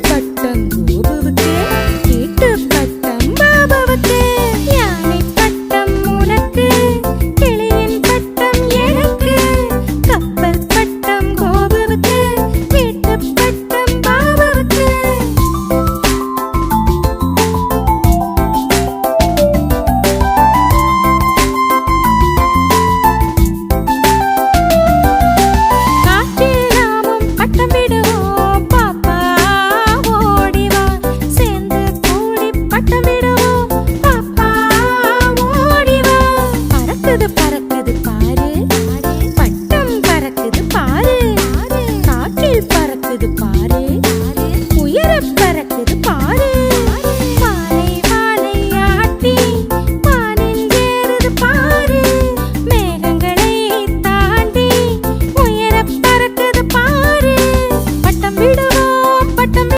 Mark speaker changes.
Speaker 1: பட்டம் கோபுவுக்கு, வீட்டு பட்டம் பாபாவுக்கு. யானை பட்டம் உனக்கு, கிளியின் பட்டம் எனக்கு. கப்பல் பட்டம் கோபுவுக்கு, வீட்டு பட்டம் பாபாவுக்கு. காற்றில் நாமும் பட்டம் விடுவோம், பாப்பா ஓடி வா. சேர்ந்து கூடி பட்டம் விடுவோம், பாப்பா ஓடி வா. பறக்குது பறக்குது பாரு, பட்டம் பறக்குது பாரு. காற்றில் பறக்குது பாரு,